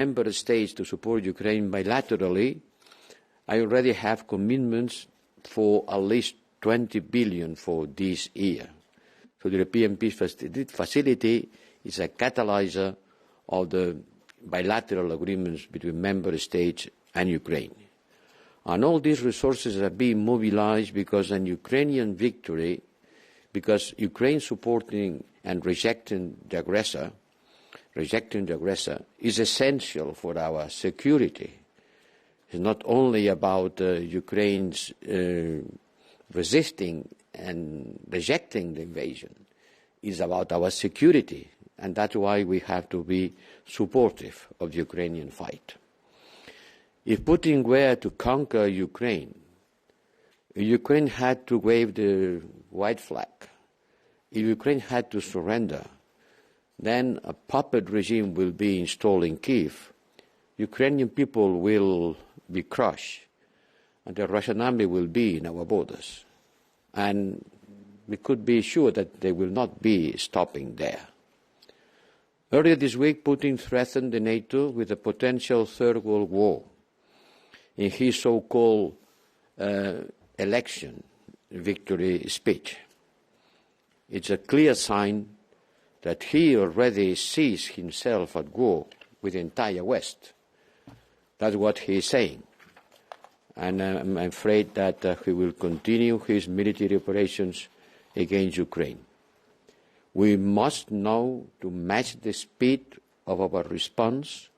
member states to support Ukraine bilaterally, I already have commitments for at least 20 billion for this year. So the European Peace Facility is a catalyzer of the bilateral agreements between member states and Ukraine. And all these resources are being mobilized because an Ukrainian victory, because Ukraine supporting and rejecting the aggressor is essential for our security. It's not only about Ukraine's resisting and rejecting the invasion. It's about our security, and that's why we have to be supportive of the Ukrainian fight. If Putin were to conquer Ukraine, Ukraine had to wave the white flag. If Ukraine had to surrender, then a puppet regime will be installed in Kyiv. Ukrainian people will be crushed, and the Russian army will be in our borders. And we could be sure that they will not be stopping there. Earlier this week, Putin threatened the NATO with a potential third world war in his so-called election victory speech. It's a clear sign that he already sees himself at war with the entire West. That's what he is saying. And I'm afraid that he will continue his military operations against Ukraine. We must know to match the speed of our response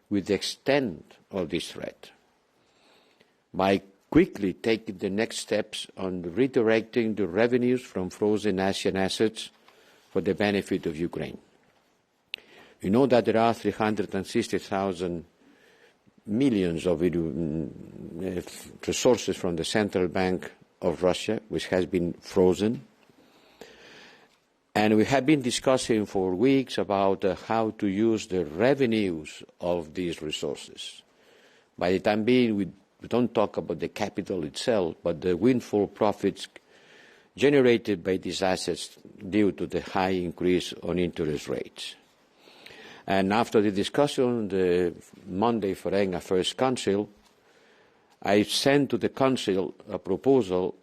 with the extent of this threat, by quickly taking the next steps on redirecting the revenues from frozen Asian assets for the benefit of Ukraine. You know that there are 360,000 millions of resources from the Central Bank of Russia, which has been frozen. And we have been discussing for weeks about how to use the revenues of these resources. By the time being, we don't talk about the capital itself, but the windfall profits generated by these assets due to the high increase on interest rates. And after the discussion, the Monday Foreign Affairs Council, I sent to the Council a proposal,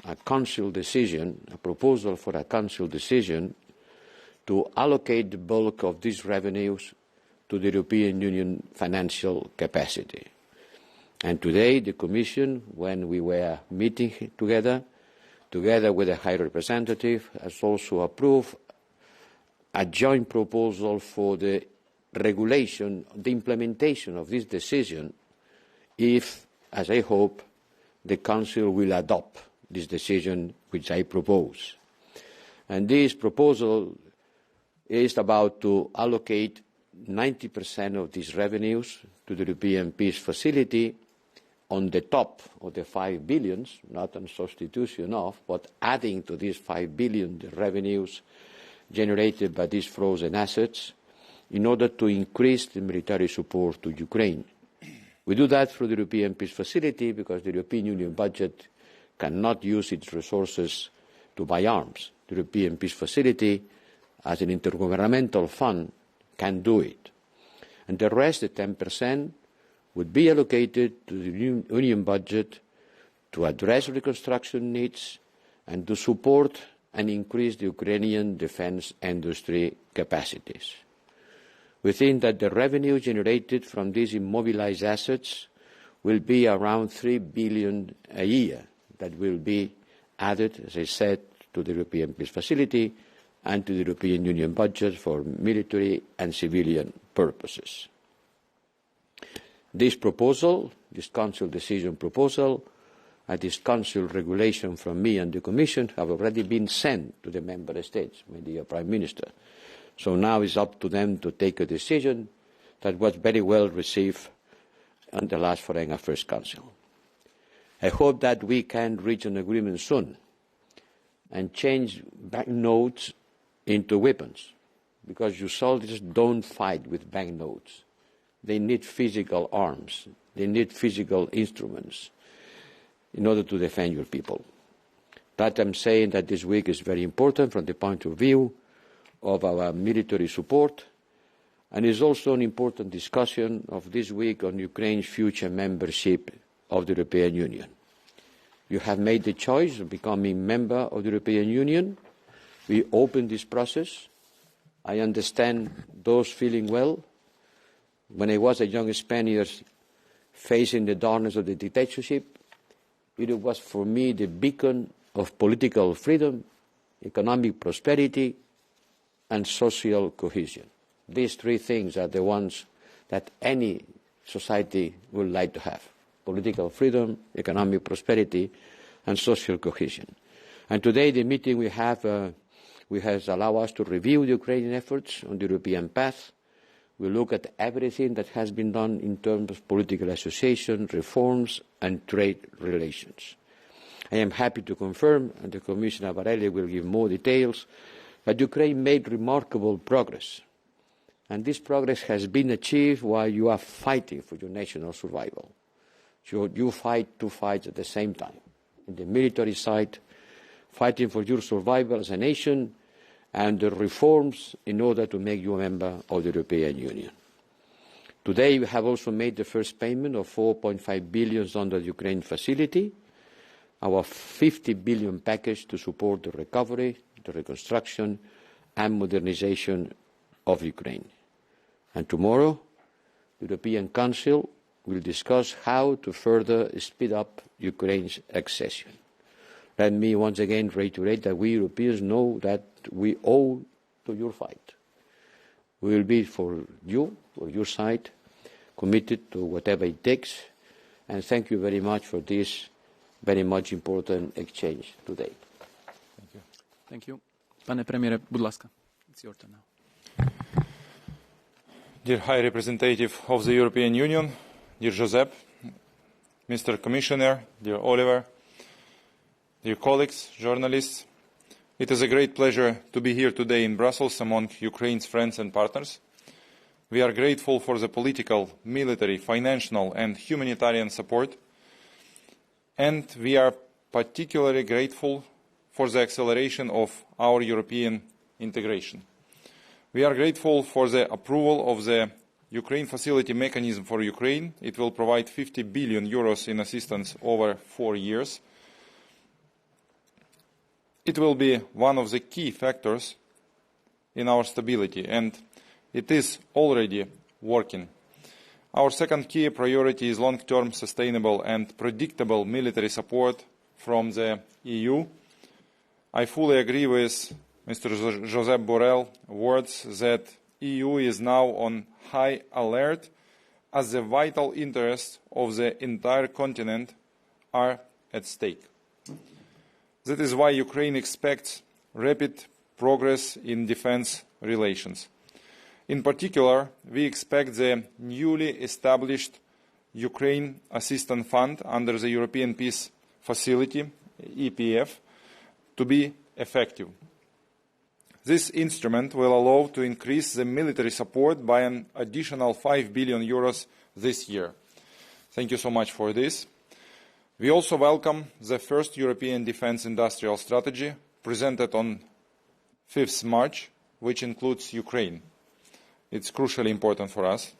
a proposal for a Council decision to allocate the bulk of these revenues to the European Union financial capacity. And today, the Commission, when we were meeting together with the High Representative, has also approved a joint proposal for the regulation, the implementation of this decision, if, as I hope, the Council will adopt this decision which I propose. And this proposal is about to allocate 90% of these revenues to the European Peace Facility on the top of the 5 billion, not a substitution of, but adding to these 5 billion the revenues generated by these frozen assets in order to increase the military support to Ukraine. We do that through the European Peace Facility because the European Union budget cannot use its resources to buy arms. The European Peace Facility, as an intergovernmental fund, can do it. And the rest, the 10%, would be allocated to the Union budget to address reconstruction needs and to support and increase the Ukrainian defense industry capacities. We think that the revenue generated from these immobilized assets will be around 3 billion a year that will be added, as I said, to the European Peace Facility and to the European Union budget for military and civilian purposes. This proposal, this Council decision proposal, and this Council regulation from me and the Commission have already been sent to the Member States, my dear Prime Minister. So now it's up to them to take a decision that was very well received on the last Foreign Affairs Council. I hope that we can reach an agreement soon and change banknotes into weapons, because your soldiers don't fight with banknotes. They need physical arms. They need physical instruments in order to defend your people. That I'm saying that this week is very important from the point of view of our military support, And is also an important discussion of this week on Ukraine's future membership of the European Union. You have made the choice of becoming a member of the European Union. We opened this process. I understand those feeling well. When I was a young Spaniard facing the darkness of the dictatorship, it was for me the beacon of political freedom, economic prosperity, and social cohesion. These three things are the ones that any society would like to have: political freedom, economic prosperity, and social cohesion. And today the meeting we have has allowed us to review the Ukrainian efforts on the European path. We look at everything that has been done in terms of political association, reforms, and trade relations. I am happy to confirm, and the Commissioner Borrell will give more details, that Ukraine made remarkable progress. And this progress has been achieved while you are fighting for your national survival. So you fight two fights at the same time. In the military side, fighting for your survival as a nation, and the reforms in order to make you a member of the European Union. Today we have also made the first payment of 4.5 billion under the Ukraine facility, our 50 billion package to support the recovery, the reconstruction and modernization of Ukraine. And tomorrow, the European Council will discuss how to further speed up Ukraine's accession. Let me once again reiterate that we Europeans know that we owe to your fight. We will be for you, for your side, committed to whatever it takes, and thank you very much for this very much important exchange today. Thank you. Thank you. Pane premiére, будь ласка. It's your turn now. Dear High Representative of the European Union, dear Josep, Mr. Commissioner, dear Oliver, dear colleagues, journalists, it is a great pleasure to be here today in Brussels among Ukraine's friends and partners. We are grateful for the political, military, financial and humanitarian support, and we are particularly grateful for the acceleration of our European integration. We are grateful for the approval of the Ukraine Facility Mechanism for Ukraine. It will provide 50 billion euros in assistance over 4 years. It will be one of the key factors in our stability, and it is already working. Our second key priority is long-term, sustainable and predictable military support from the EU. I fully agree with Mr. Josep Borrell's words that the EU is now on high alert as the vital interests of the entire continent are at stake. That is why Ukraine expects rapid progress in defense relations. In particular, we expect the newly established Ukraine Assistance Fund under the European Peace Facility, EPF, to be effective. This instrument will allow to increase the military support by an additional 5 billion euros this year. Thank you so much for this. We also welcome the first European Defence Industrial Strategy presented on 5th March, which includes Ukraine. It's crucially important for us.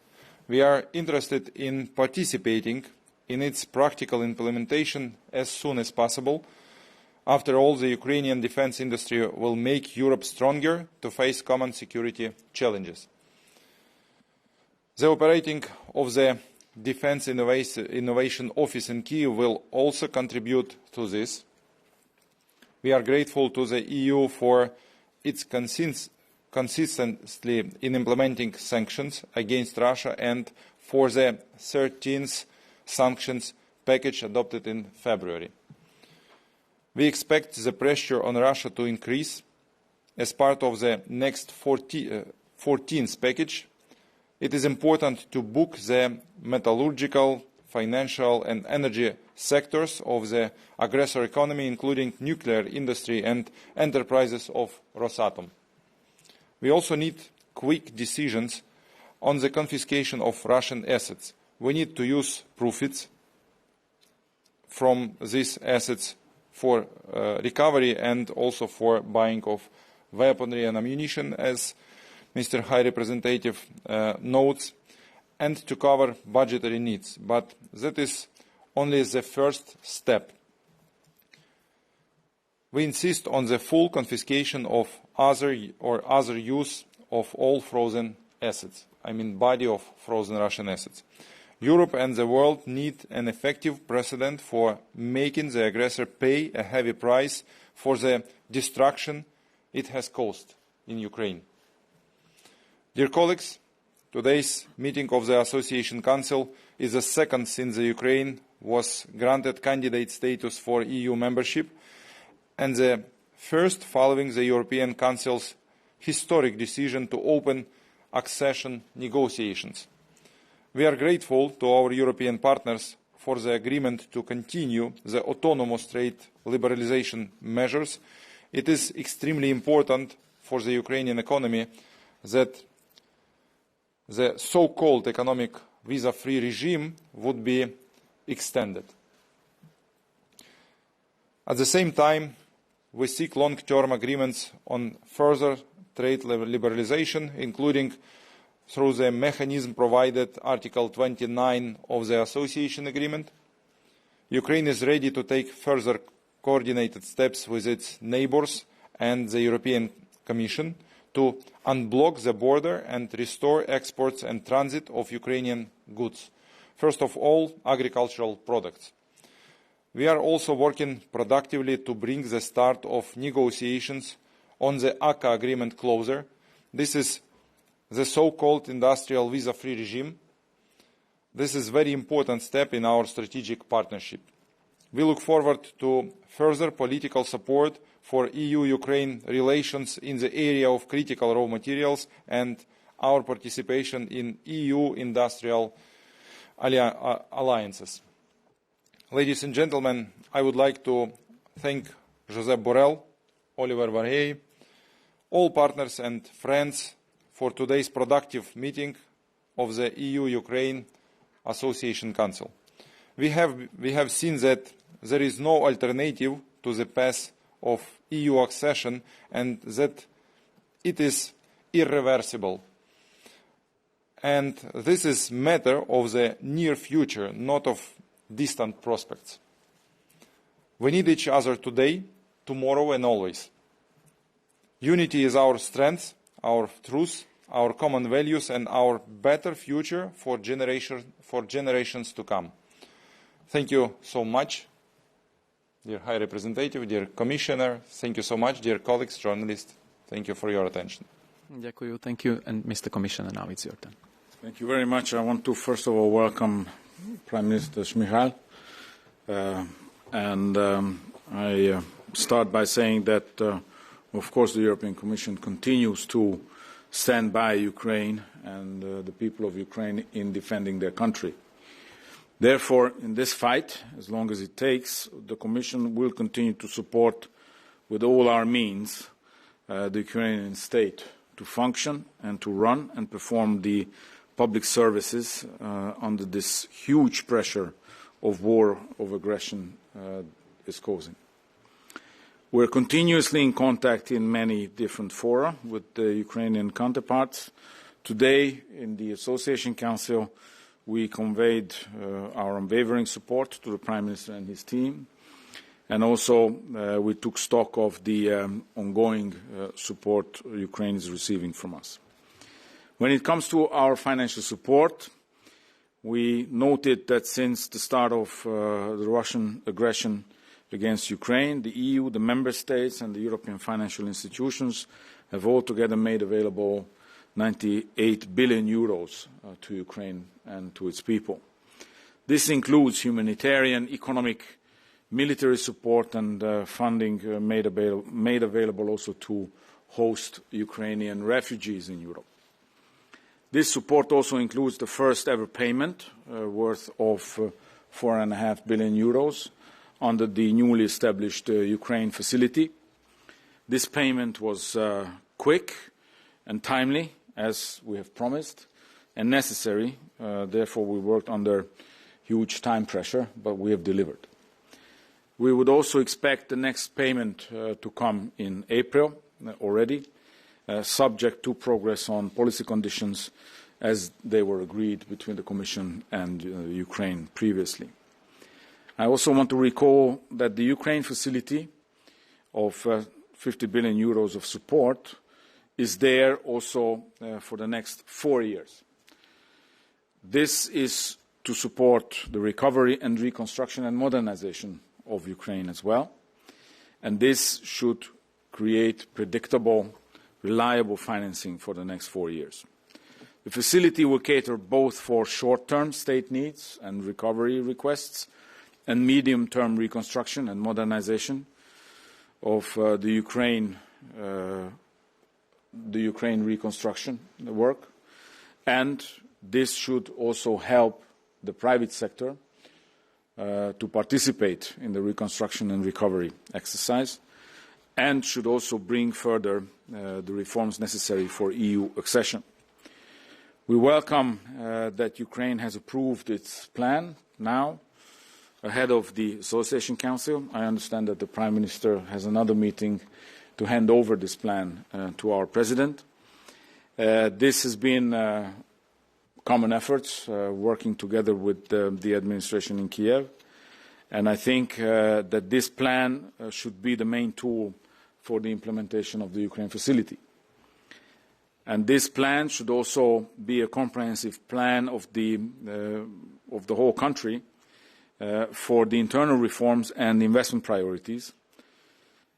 We are interested in participating in its practical implementation as soon as possible. After all, the Ukrainian defence industry will make Europe stronger to face common security challenges. The operating of the Defence Innovation Office in Kyiv will also contribute to this. We are grateful to the EU for its consistency in implementing sanctions against Russia and for the 13th sanctions package adopted in February. We expect the pressure on Russia to increase as part of the next 14th package. It is important to book the metallurgical, financial and energy sectors of the aggressor economy, including nuclear industry and enterprises of Rosatom. We also need quick decisions on the confiscation of Russian assets. We need to use profits from these assets for recovery and also for buying of weaponry and ammunition, as Mr. High Representative notes, and to cover budgetary needs. But that is only the first step. We insist on the full confiscation of other use of all frozen assets. I mean body of frozen Russian assets. Europe and the world need an effective precedent for making the aggressor pay a heavy price for the destruction it has caused in Ukraine. Dear colleagues, today's meeting of the Association Council is the second since the Ukraine was granted candidate status for EU membership, and the first following the European Council's historic decision to open accession negotiations. We are grateful to our European partners for the agreement to continue the autonomous trade liberalization measures. It is extremely important for the Ukrainian economy that the so-called economic visa-free regime would be extended. At the same time, we seek long-term agreements on further trade liberalization, including through the mechanism provided Article 29 of the Association Agreement. Ukraine is ready to take further coordinated steps with its neighbors and the European Commission to unblock the border and restore exports and transit of Ukrainian goods. First of all, agricultural products. We are also working productively to bring the start of negotiations on the ACA agreement closer. This is the so-called industrial visa-free regime. This is a very important step in our strategic partnership. We look forward to further political support for EU-Ukraine relations in the area of critical raw materials and our participation in EU industrial alliances. Ladies and gentlemen, I would like to thank Josep Borrell, Oliver Varhey, all partners and friends for today's productive meeting of the EU-Ukraine Association Council. We have seen that there is no alternative to the path of EU accession and that it is irreversible. And this is a matter of the near future, not of distant prospects. We need each other today, tomorrow and always. Unity is our strength, our truth, our common values and our better future for generations to come. Thank you so much, dear High Representative, dear Commissioner. Thank you so much, dear colleagues, journalists. Thank you for your attention. Ďakujem, thank you. And Mr. Commissioner, now it's your turn. Thank you very much. I want to first of all welcome Prime Minister Šmihal. I start by saying that, of course, the European Commission continues to stand by Ukraine and the people of Ukraine in defending their country. Therefore, in this fight, as long as it takes, the Commission will continue to support with all our means the Ukrainian state to function and to run and perform the public services under this huge pressure of war, of aggression is causing. We're continuously in contact in many different fora with the Ukrainian counterparts. Today, in the Association Council, we conveyed our unwavering support to the Prime Minister and his team. And also, we took stock of the ongoing support Ukraine is receiving from us. When it comes to our financial support, we noted that since the start of the Russian aggression against Ukraine, the EU, the Member States and the European financial institutions have altogether made available 98 billion euros to Ukraine and to its people. This includes humanitarian, economic, military support and funding made available also to host Ukrainian refugees in Europe. This support also includes the first ever payment worth of 4.5 billion euros under the newly established Ukraine facility. This payment was quick and timely, as we have promised, and necessary. Therefore, we worked under huge time pressure, but we have delivered. We would also expect the next payment to come in April already, subject to progress on policy conditions as they were agreed between the Commission and Ukraine previously. I also want to recall that the Ukraine facility of 50 billion euros of support is there also for the next 4 years. This is to support the recovery and reconstruction and modernization of Ukraine as well. And this should create predictable, reliable financing for the next 4 years. The facility will cater both for short-term state needs and recovery requests and medium-term reconstruction and modernization of the Ukraine reconstruction work. And this should also help the private sector to participate in the reconstruction and recovery exercise, and should also bring further the reforms necessary for EU accession. We welcome that Ukraine has approved its plan now, ahead of the Association Council. I understand that the Prime Minister has another meeting to hand over this plan to our President. This has been common efforts, working together with the administration in Kiev. And I think that this plan should be the main tool for the implementation of the Ukraine facility. And this plan should also be a comprehensive plan of the whole country for the internal reforms and investment priorities.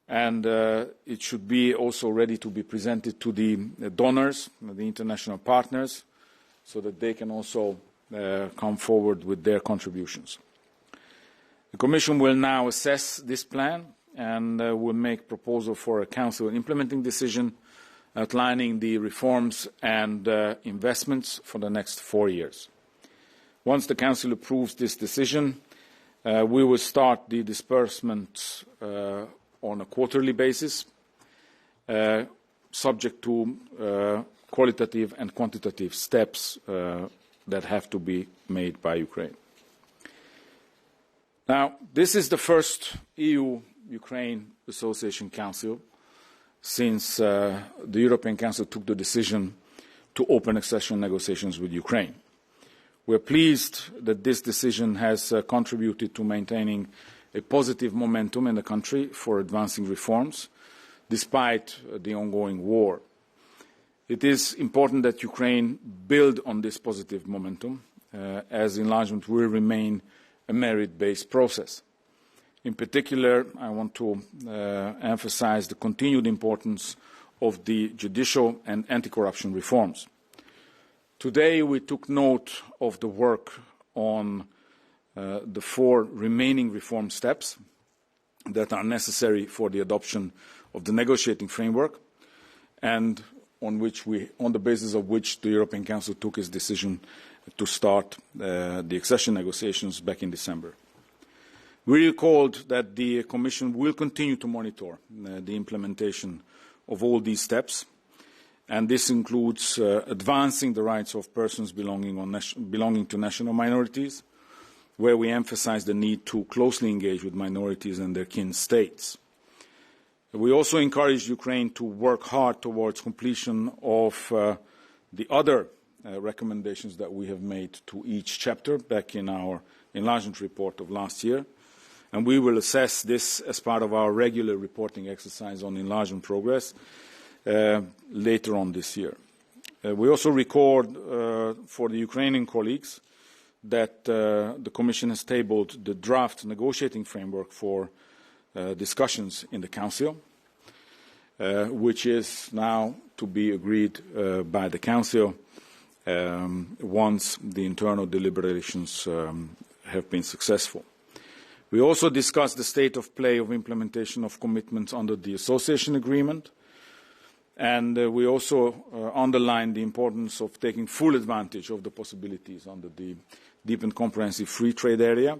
And it should be also ready to be presented to the donors, the international partners, so that they can also come forward with their contributions. The Commission will now assess this plan and will make proposal for a Council implementing decision outlining the reforms and investments for the next 4 years. Once the Council approves this decision, we will start the disbursements on a quarterly basis, subject to qualitative and quantitative steps that have to be made by Ukraine. Now, this is the first EU-Ukraine Association Council since the European Council took the decision to open accession negotiations with Ukraine. We are pleased that this decision has contributed to maintaining a positive momentum in the country for advancing reforms, despite the ongoing war. It is important that Ukraine build on this positive momentum, as enlargement will remain a merit-based process. In particular, I want to emphasize the continued importance of the judicial and anti-corruption reforms. Today, we took note of the work on the 4 remaining reform steps that are necessary for the adoption of the negotiating framework, and on the basis of which the European Council took its decision to start the accession negotiations back in December. We recalled that the Commission will continue to monitor the implementation of all these steps, and this includes advancing the rights of persons belonging to national minorities, where we emphasize the need to closely engage with minorities and their kin states. We also encourage Ukraine to work hard towards completion of the other recommendations that we have made to each chapter back in our enlargement report of last year. And we will assess this as part of our regular reporting exercise on enlargement progress later on this year. We also record for the Ukrainian colleagues that the Commission has tabled the draft negotiating framework for discussions in the Council, which is now to be agreed by the Council once the internal deliberations have been successful. We also discussed the state of play of implementation of commitments under the Association Agreement, and we also underlined the importance of taking full advantage of the possibilities under the Deep and Comprehensive Free Trade Area.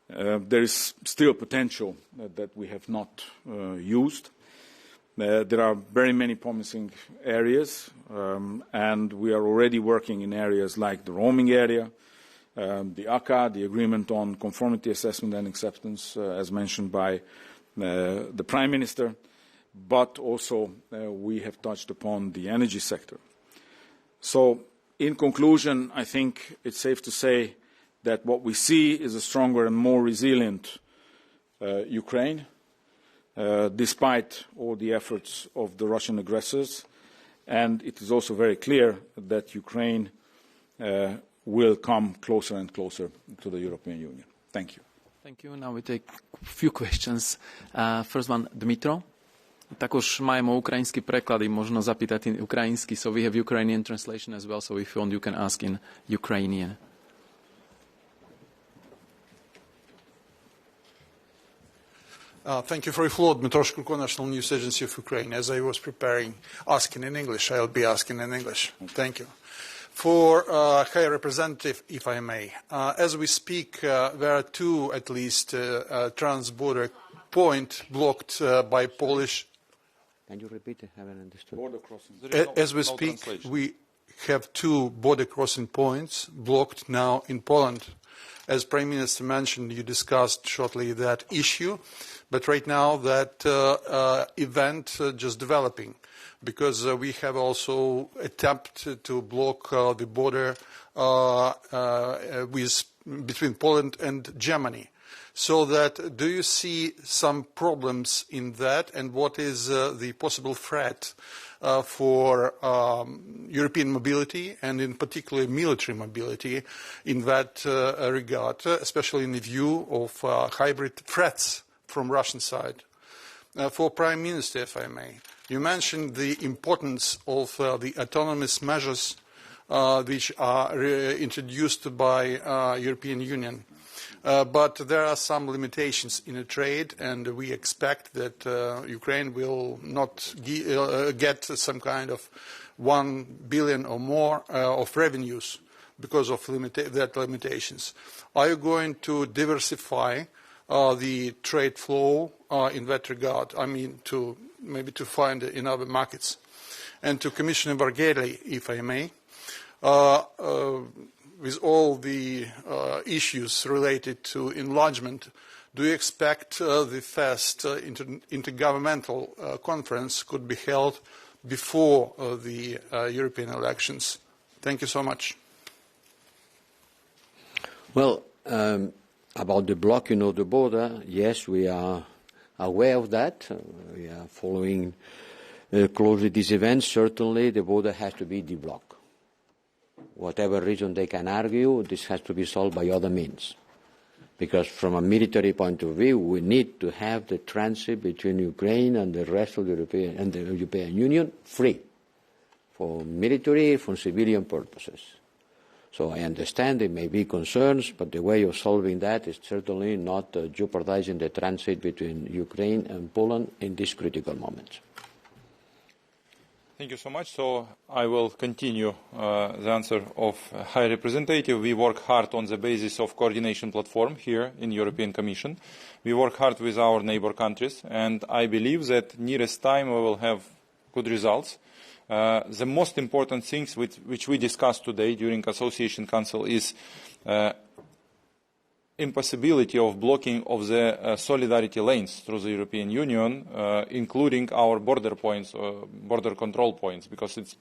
There is still potential that we have not used. There are very many promising areas, and we are already working in areas like the roaming area, the ACA, the Agreement on Conformity Assessment and Acceptance, as mentioned by the Prime Minister. but also we have touched upon the energy sector. So, in conclusion, I think it's safe to say that what we see is a stronger and more resilient Ukraine, despite all the efforts of the Russian aggressors. And it is also very clear that Ukraine will come closer and closer to the European Union. Thank you. Thank you. Now we take a few questions. First one, Dmitro. Takož maємо українські переклади, можна запитати українські, so we have Ukrainian translation as well, so if you want you can ask in Ukrainian. Thank you for your floor, Dmitro Shkurko, National News Agency of Ukraine. As I was preparing, asking in English, I'll be asking in English. Thank you. For High Representative, if I may, as we speak, there are two, at least, trans-border points blocked by Polish. Can you repeat? I haven't understood. Border crossing. As we speak, we have two border crossing points blocked now in Poland. As Prime Minister mentioned, you discussed shortly that issue, but right now that event just developing, because we have also attempted to block the border between Poland and Germany. So that, do you see some problems in that, and what is the possible threat for European mobility, and in particular military mobility in that regard, especially in the view of hybrid threats from Russian side? For Prime Minister, if I may, you mentioned the importance of the autonomous measures which are introduced by European Union. But there are some limitations in the trade, and we expect that Ukraine will not get some kind of 1 billion or more of revenues because of that limitations. Are you going to diversify the trade flow in that regard? I mean, maybe to find in other markets. And to Commissioner Borrell, if I may, with all the issues related to enlargement, do you expect the first intergovernmental conference could be held before the European elections? Thank you so much. Well, about the blocking of the border, yes, we are aware of that. We are following closely these events. Certainly, the border has to be deblocked. Whatever reason they can argue, this has to be solved by other means. Because from a military point of view, we need to have the transit between Ukraine and the rest of the European Union free for military, for civilian purposes. So I understand there may be concerns, but the way of solving that is certainly not jeopardizing the transit between Ukraine and Poland in these critical moments. Thank you so much. So I will continue the answer of High Representative. We work hard on the basis of coordination platform here in European Commission. We work hard with our neighbor countries, and I believe that nearest time we will have good results. The most important things which we discussed today during Association Council is impossibility of blocking of the solidarity lanes through the European Union, including our border points, border control points, because it's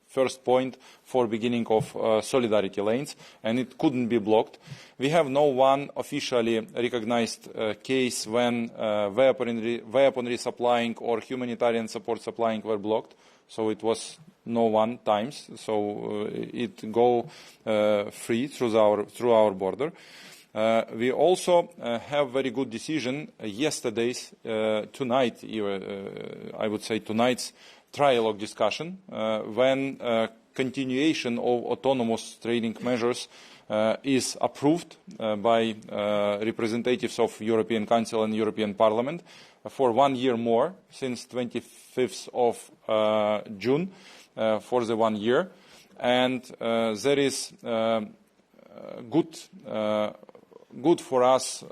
first point for beginning of solidarity lanes, and it couldn't be blocked. We have no one officially recognized case when weaponry supplying or humanitarian support supplying were blocked, so it was no one times, so it go free through our border. We also have very good decision yesterday's, tonight, I would say tonight's trialogue discussion, when continuation of autonomous trading measures is approved by representatives of European Council and European Parliament for 1 year more, since 25th of June, for the 1 year. And there is good for us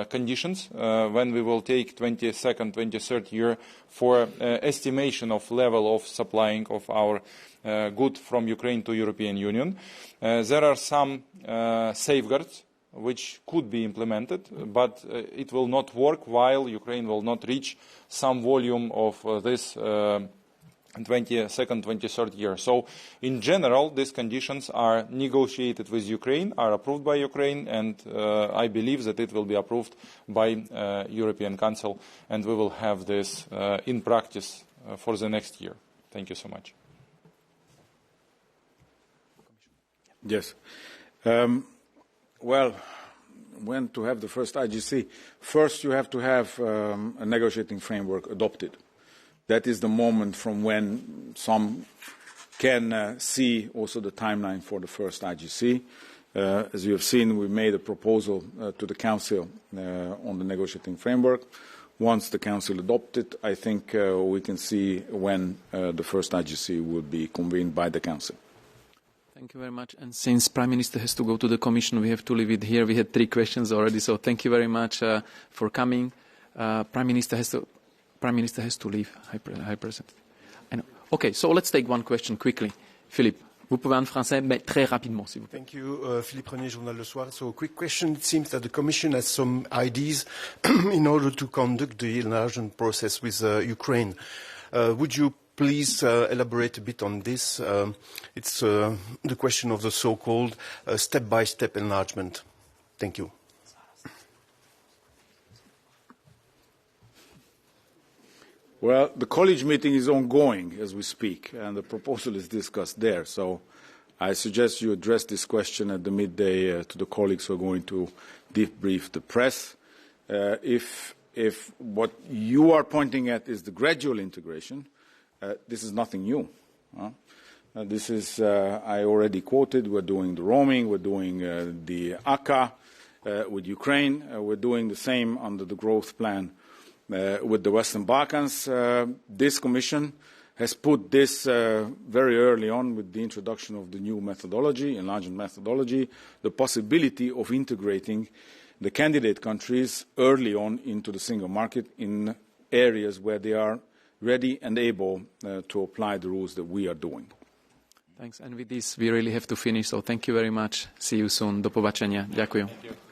conditions when we will take 22nd, 23rd year for estimation of level of supplying of our good from Ukraine to European Union. There are some safeguards which could be implemented, but it will not work while Ukraine will not reach some volume of this 22nd, 23rd year. So in general, these conditions are negotiated with Ukraine, are approved by Ukraine, and I believe that it will be approved by European Council, and we will have this in practice for the next year. Thank you so much. Yes. Well, when to have the first IGC? First, you have to have a negotiating framework adopted. That is the moment from when some can see also the timeline for the first IGC. As you have seen, we made a proposal to the Council on the negotiating framework. Once the Council adopted, I think we can see when the first IGC will be convened by the Council. Thank you very much. And since Prime Minister has to go to the Commission, we have to leave it here. We had 3 questions already, so thank you very much for coming. Prime Minister has to leave. High President. I know. Okay, so let's take one question quickly. Philippe, vous pouvez en français, mais très rapidement, s'il vous plaît. Thank you, Philippe Renier, Journal Le Soir. So, a quick question. It seems that the Commission has some ideas in order to conduct the enlargement process with Ukraine. Would you please elaborate a bit on this? It's the question of the so-called step-by-step enlargement. Thank you. Well, the college meeting is ongoing as we speak, and the proposal is discussed there. So I suggest you address this question at the midday to the colleagues who are going to debrief the press. If what you are pointing at is the gradual integration, this is nothing new. This is, I already quoted, we're doing the roaming, we're doing the ACA with Ukraine, we're doing the same under the growth plan with the Western Balkans. This Commission has put this very early on with the introduction of the new methodology, enlargement methodology, the possibility of integrating the candidate countries early on into the single market in areas where they are ready and able to apply the rules that we are doing. Thanks. And with this, we really have to finish. So thank you very much. See you soon. Do pobačenia. Ďakujem.